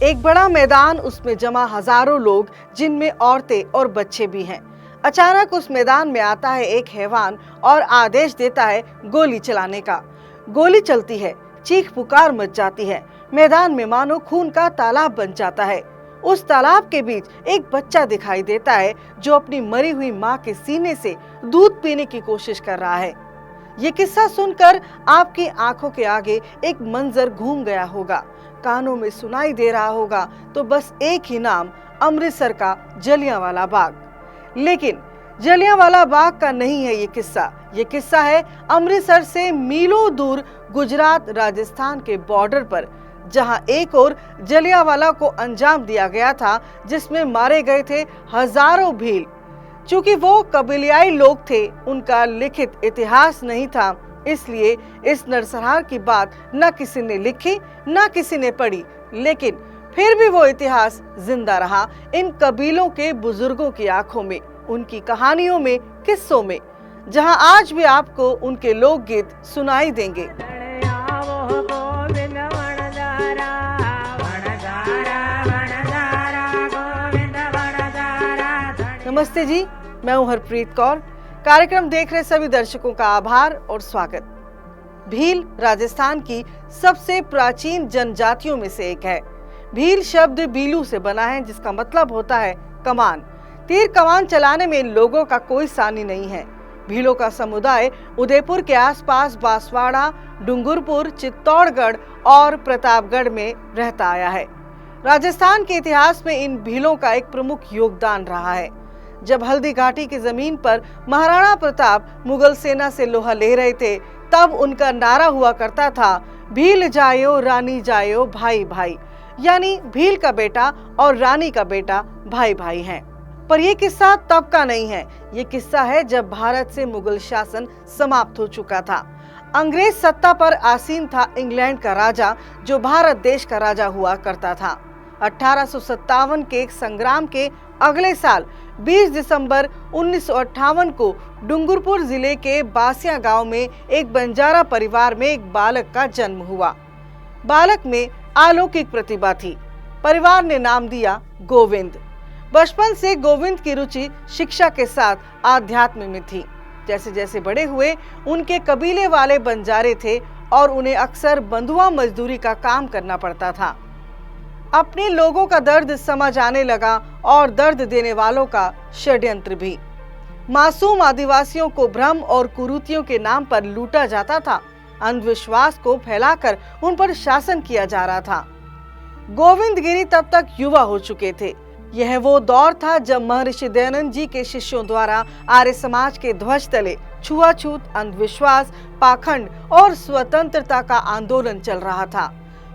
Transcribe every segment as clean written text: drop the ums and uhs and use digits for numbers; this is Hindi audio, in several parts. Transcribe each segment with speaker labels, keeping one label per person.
Speaker 1: एक बड़ा मैदान, उसमें जमा हजारों लोग, जिनमें औरतें और बच्चे भी हैं। अचानक उस मैदान में आता है एक हैवान और आदेश देता है गोली चलाने का। गोली चलती है, चीख पुकार मच जाती है। मैदान में मानो खून का तालाब बन जाता है। उस तालाब के बीच एक बच्चा दिखाई देता है जो अपनी मरी हुई माँ के सीने से दूध पीने की कोशिश कर रहा है। ये किस्सा सुनकर आपकी आंखों के आगे एक मंजर घूम गया होगा, कानों में सुनाई दे रहा होगा तो बस एक ही नाम, अमृतसर का जलियांवाला बाग। लेकिन जलियांवाला बाग का नहीं है ये किस्सा। ये किस्सा है अमृतसर से मीलों दूर गुजरात राजस्थान के बॉर्डर पर, जहां एक और जलियांवाला को अंजाम दिया गया था, जिसमें मारे गए थे हजारों भील। चूंकि वो कबीलियाई लोग थे, उनका लिखित इतिहास नहीं था, इसलिए इस नरसंहार की बात न किसी ने लिखी न किसी ने पढ़ी। लेकिन फिर भी वो इतिहास जिंदा रहा इन कबीलों के बुजुर्गों की आंखों में, उनकी कहानियों में, किस्सों में, जहां आज भी आपको उनके लोकगीत सुनाई देंगे। नमस्ते जी, मैं हूं हरप्रीत कौर। कार्यक्रम देख रहे सभी दर्शकों का आभार और स्वागत। भील राजस्थान की सबसे प्राचीन जनजातियों में से एक है। भील शब्द बीलू से बना है, जिसका मतलब होता है कमान। तीर कमान चलाने में इन लोगों का कोई सानी नहीं है। भीलों का समुदाय उदयपुर के आसपास बांसवाड़ा, डूंगरपुर, चित्तौड़गढ़ और प्रतापगढ़ में रहता आया है। राजस्थान के इतिहास में इन भीलों का एक प्रमुख योगदान रहा है। जब हल्दी घाटी की जमीन पर महाराणा प्रताप मुगल सेना से लोहा ले रहे थे, तब उनका नारा हुआ करता था, भील जायो रानी जायो भाई भाई, यानी भील का बेटा और रानी का बेटा भाई भाई हैं। पर यह किस्सा तब का नहीं है। ये किस्सा है जब भारत से मुगल शासन समाप्त हो चुका था। अंग्रेज सत्ता पर आसीन था इंग्लैंड का राजा, जो भारत देश का राजा हुआ करता था। 1857 के एक संग्राम के अगले साल 20 दिसंबर 1958 को डूंगरपुर जिले के बासिया गांव में एक बंजारा परिवार में एक बालक का जन्म हुआ। बालक में अलौकिक प्रतिभा थी। परिवार ने नाम दिया गोविंद। बचपन से गोविंद की रुचि शिक्षा के साथ आध्यात्म में थी। जैसे जैसे बड़े हुए, उनके कबीले वाले बंजारे थे और उन्हें अक्सर बंधुआ मजदूरी का काम करना पड़ता था। अपने लोगों का दर्द समझ आने लगा और दर्द देने वालों का षड्यंत्र भी। मासूम आदिवासियों को भ्रम और कुरीतियों के नाम पर लूटा जाता था। अंधविश्वास को फैलाकर उन पर शासन किया जा रहा था। गोविंद गिरी तब तक युवा हो चुके थे। यह वो दौर था जब महर्षि दयानंद जी के शिष्यों द्वारा आर्य समाज के ध्वज तले छुआछूत, अंधविश्वास, पाखंड और स्वतंत्रता का आंदोलन चल रहा था।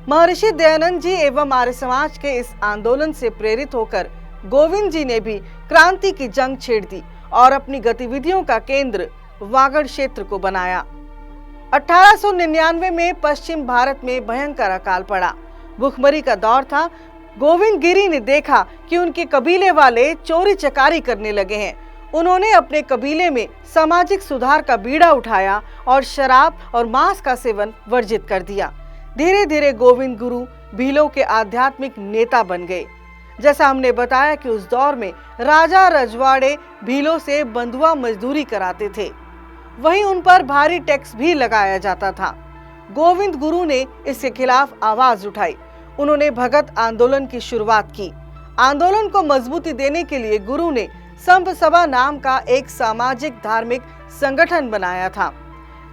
Speaker 1: महर्षि दयानंद जी एवं आर्य समाज के इस आंदोलन से प्रेरित होकर गोविंद जी ने भी क्रांति की जंग छेड़ दी और अपनी गतिविधियों का केंद्र वागड़ क्षेत्र को बनाया। 1899 में पश्चिम भारत में भयंकर अकाल पड़ा। भूखमरी का दौर था। गोविंद गिरी ने देखा कि उनके कबीले वाले चोरी चकारी करने लगे हैं। उन्होंने अपने कबीले में सामाजिक सुधार का बीड़ा उठाया और शराब और मांस का सेवन वर्जित कर दिया। धीरे धीरे गोविंद गुरु भीलों के आध्यात्मिक नेता बन गए। जैसा हमने बताया कि उस दौर में राजा रजवाड़े भीलों से बंधुआ मजदूरी कराते थे, वहीं उन पर भारी टैक्स भी लगाया जाता था। गोविंद गुरु ने इसके खिलाफ आवाज उठाई। उन्होंने भगत आंदोलन की शुरुआत की। आंदोलन को मजबूती देने के लिए गुरु ने संप सभा नाम का एक सामाजिक धार्मिक संगठन बनाया था।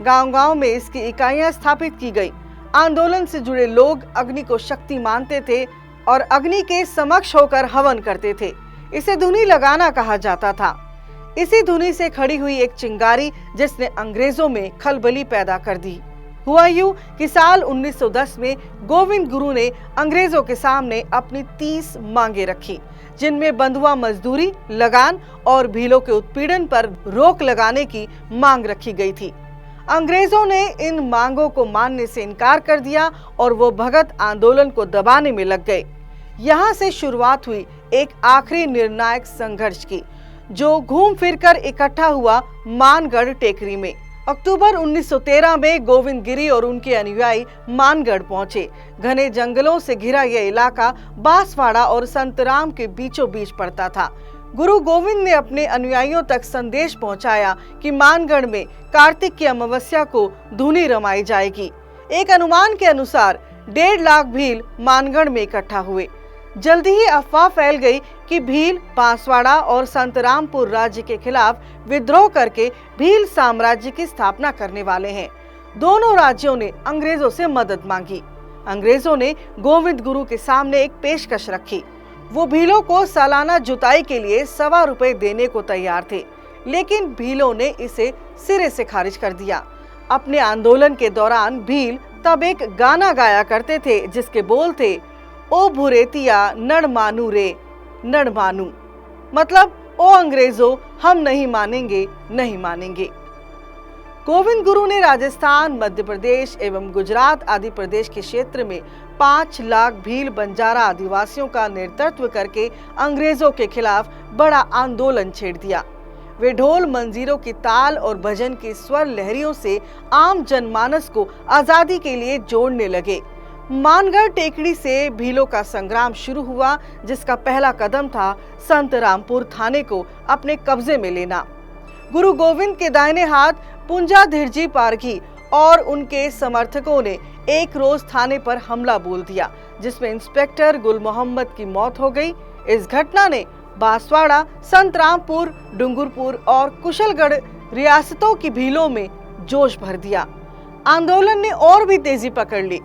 Speaker 1: गांव-गांव में इसकी इकाइयां स्थापित की गई। आंदोलन से जुड़े लोग अग्नि को शक्ति मानते थे और अग्नि के समक्ष होकर हवन करते थे। इसे धुनी लगाना कहा जाता था। इसी धुनी से खड़ी हुई एक चिंगारी, जिसने अंग्रेजों में खलबली पैदा कर दी। हुआ यूं कि साल 1910 में गोविंद गुरु ने अंग्रेजों के सामने अपनी 30 मांगे रखी, जिनमें बंधुआ मजदूरी, लगान और भीलों के उत्पीड़न पर रोक लगाने की मांग रखी गई थी। अंग्रेजों ने इन मांगों को मानने से इनकार कर दिया और वो भगत आंदोलन को दबाने में लग गए। यहाँ से शुरुआत हुई एक आखिरी निर्णायक संघर्ष की, जो घूम फिरकर इकट्ठा हुआ मानगढ़ टेकरी में। अक्टूबर 1913 में गोविंद गिरी और उनके अनुयायी मानगढ़ पहुंचे। घने जंगलों से घिरा यह इलाका बांसवाड़ा और संतराम के बीचों बीच पड़ता था। गुरु गोविंद ने अपने अनुयायियों तक संदेश पहुंचाया कि मानगढ़ में कार्तिक की अमावस्या को धूनी रमाई जाएगी। एक अनुमान के अनुसार 1.5 लाख भील मानगढ़ में इकट्ठा हुए। जल्दी ही अफवाह फैल गई कि भील बांसवाड़ा और संतरामपुर राज्य के खिलाफ विद्रोह करके भील साम्राज्य की स्थापना करने वाले हैं। दोनों राज्यों ने अंग्रेजों से मदद मांगी। अंग्रेजों ने गोविंद गुरु के सामने एक पेशकश रखी। वो भीलों को सालाना जुताई के लिए ₹1.25 देने को तैयार थे, लेकिन भीलों ने इसे सिरे से खारिज कर दिया। अपने आंदोलन के दौरान भील तब एक गाना गाया करते थे जिसके बोल थे, ओ भुरेतिया नड़ मानू रे नड़ मानू, मतलब ओ अंग्रेजों हम नहीं मानेंगे, नहीं मानेंगे। गोविंद गुरु ने राजस्थान, मध्य प्रदेश एवं गुजरात आदि प्रदेश के क्षेत्र में 5 लाख भील बंजारा आदिवासियों का नेतृत्व करके अंग्रेजों के खिलाफ बड़ा आंदोलन छेड़ दिया। वे ढोल मंजीरों की ताल और भजन की स्वर लहरियों से आम जनमानस को आजादी के लिए जोड़ने लगे। मानगढ़ टेकड़ी से भीलों का संग्राम शुरू हुआ, जिसका पहला कदम था संतरामपुर थाने को अपने कब्जे में लेना। गुरु गोविंद के दाहिने हाथ पुंजा धिरजी पारघी और उनके समर्थकों ने एक रोज थाने पर हमला बोल दिया, जिसमें इंस्पेक्टर गुल मोहम्मद की मौत हो गई। इस घटना ने बांसवाड़ा, संतरामपुर, डूंगरपुर और कुशलगढ़ रियासतों की भीलों में जोश भर दिया। आंदोलन ने और भी तेजी पकड़ ली।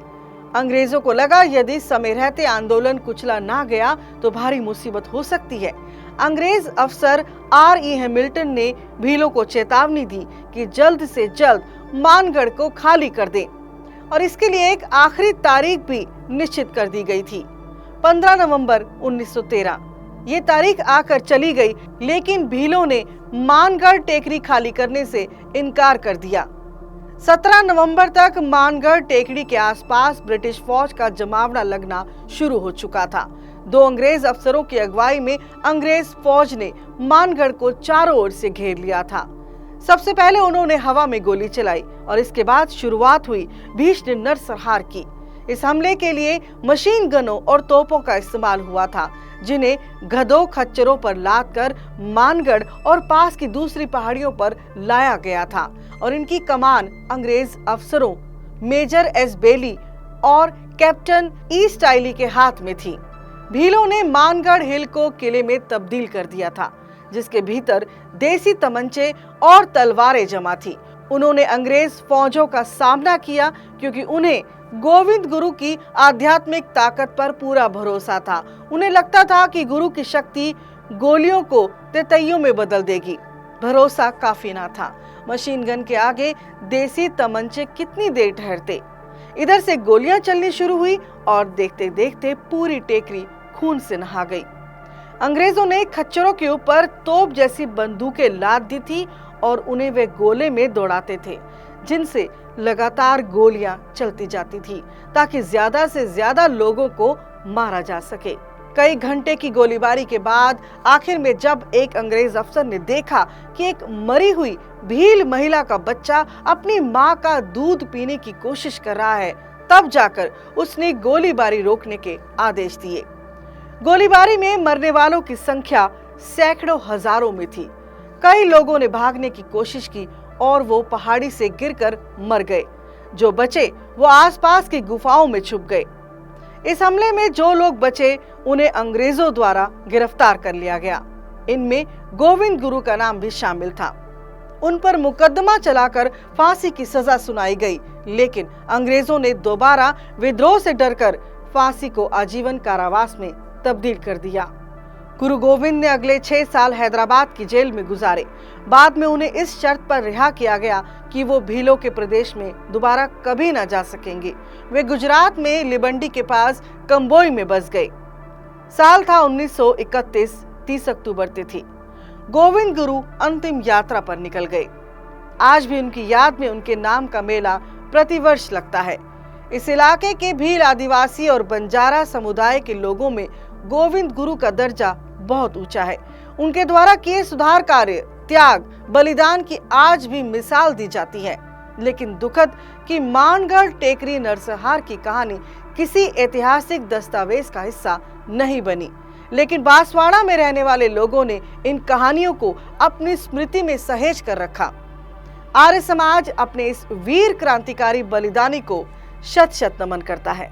Speaker 1: अंग्रेजों को लगा यदि समय रहते आंदोलन कुचला ना गया तो भारी मुसीबत हो सकती है। अंग्रेज अफसर R.E. हैमिल्टन ने भीलों को चेतावनी दी कि जल्द से जल्द मानगढ़ को खाली कर दें और इसके लिए एक आखिरी तारीख भी निश्चित कर दी गई थी, 15 नवंबर 1913। ये तारीख आकर चली गई, लेकिन भीलों ने मानगढ़ टेकरी खाली करने से इनकार कर दिया। 17 नवंबर तक मानगढ़ टेकड़ी के आसपास ब्रिटिश फौज का जमावड़ा लगना शुरू हो चुका था। 2 अंग्रेज अफसरों की अगुवाई में अंग्रेज फौज ने मानगढ़ को चारों ओर से घेर लिया था। सबसे पहले उन्होंने हवा में गोली चलाई और इसके बाद शुरुआत हुई भीषण नरसंहार की। इस हमले के लिए मशीन गनों और तोपों का इस्तेमाल हुआ था, जिन्हें गधों खच्चरों पर लाद कर मानगढ़ और पास की दूसरी पहाड़ियों पर लाया गया था और इनकी कमान अंग्रेज अफसरों मेजर एस बेली और कैप्टन ई स्टाइली के हाथ में थी। भीलों ने मानगढ़ हिल को किले में तब्दील कर दिया था, जिसके भीतर देसी तमंचे और तलवारें जमा थी। उन्होंने अंग्रेज फौजों का सामना किया क्योंकि उन्हें गोविंद गुरु की आध्यात्मिक ताकत पर पूरा भरोसा था। उन्हें लगता था कि गुरु की शक्ति गोलियों को तेतैयों में बदल देगी। भरोसा काफी ना था। मशीन गन के आगे देसी तमंचे कितनी देर ठहरते। इधर से गोलियां चलनी शुरू हुई और देखते देखते पूरी टेकरी खून से नहा गई। अंग्रेजों ने खच्चरों के ऊपर तोप जैसी बंदूकें लाद दी थी और उन्हें वे गोले में दौड़ाते थे, जिनसे लगातार गोलियां चलती जाती थी ताकि ज्यादा से ज्यादा लोगों को मारा जा सके। कई घंटे की गोलीबारी के बाद आखिर में जब एक अंग्रेज अफसर ने देखा कि एक मरी हुई भील महिला का बच्चा अपनी मां का दूध पीने की कोशिश कर रहा है, तब जाकर उसने गोलीबारी रोकने के आदेश दिए। गोलीबारी में मरने वालों की संख्या सैकड़ों हजारों में थी। कई लोगों ने भागने की कोशिश की और वो पहाड़ी से गिरकर मर गए। जो बचे वो आसपास की गुफाओं में छुप गए। इस हमले में जो लोग बचे उन्हें अंग्रेजों द्वारा गिरफ्तार कर लिया गया। इनमें गोविंद गुरु का नाम भी शामिल था। उन पर मुकदमा चलाकर फांसी की सजा सुनाई गई, लेकिन अंग्रेजों ने दोबारा विद्रोह से डरकर फांसी को आजीवन कारावास में तब्दील कर दिया। गुरु गोविंद ने अगले 6 साल हैदराबाद की जेल में गुजारे। बाद में उन्हें इस शर्त पर रिहा किया गया कि वो भीलों के प्रदेश में दोबारा कभी न जा सकेंगे। वे गुजरात में लिबंडी के पास कंबोई में बस गए। साल था 1931, 30 अक्टूबर तिथि। गोविंद गुरु अंतिम यात्रा पर निकल गए। आज भी उनकी याद में उनके नाम का मेला प्रतिवर्ष लगता है। इस इलाके के भील आदिवासी और बंजारा समुदाय के लोगों में गोविंद गुरु का दर्जा बहुत ऊंचा है। उनके द्वारा किए सुधार कार्य त्याग, बलिदान की आज भी मिसाल दी जाती है। लेकिन दुखद कि मानगढ़ टेकरी नरसंहार की कहानी किसी ऐतिहासिक दस्तावेज का हिस्सा नहीं बनी, लेकिन बांसवाड़ा में रहने वाले लोगों ने इन कहानियों को अपनी स्मृति में सहेज कर रखा। आर्य समाज अपने इस वीर क्रांतिकारी बलिदानी को शत शत नमन करता है।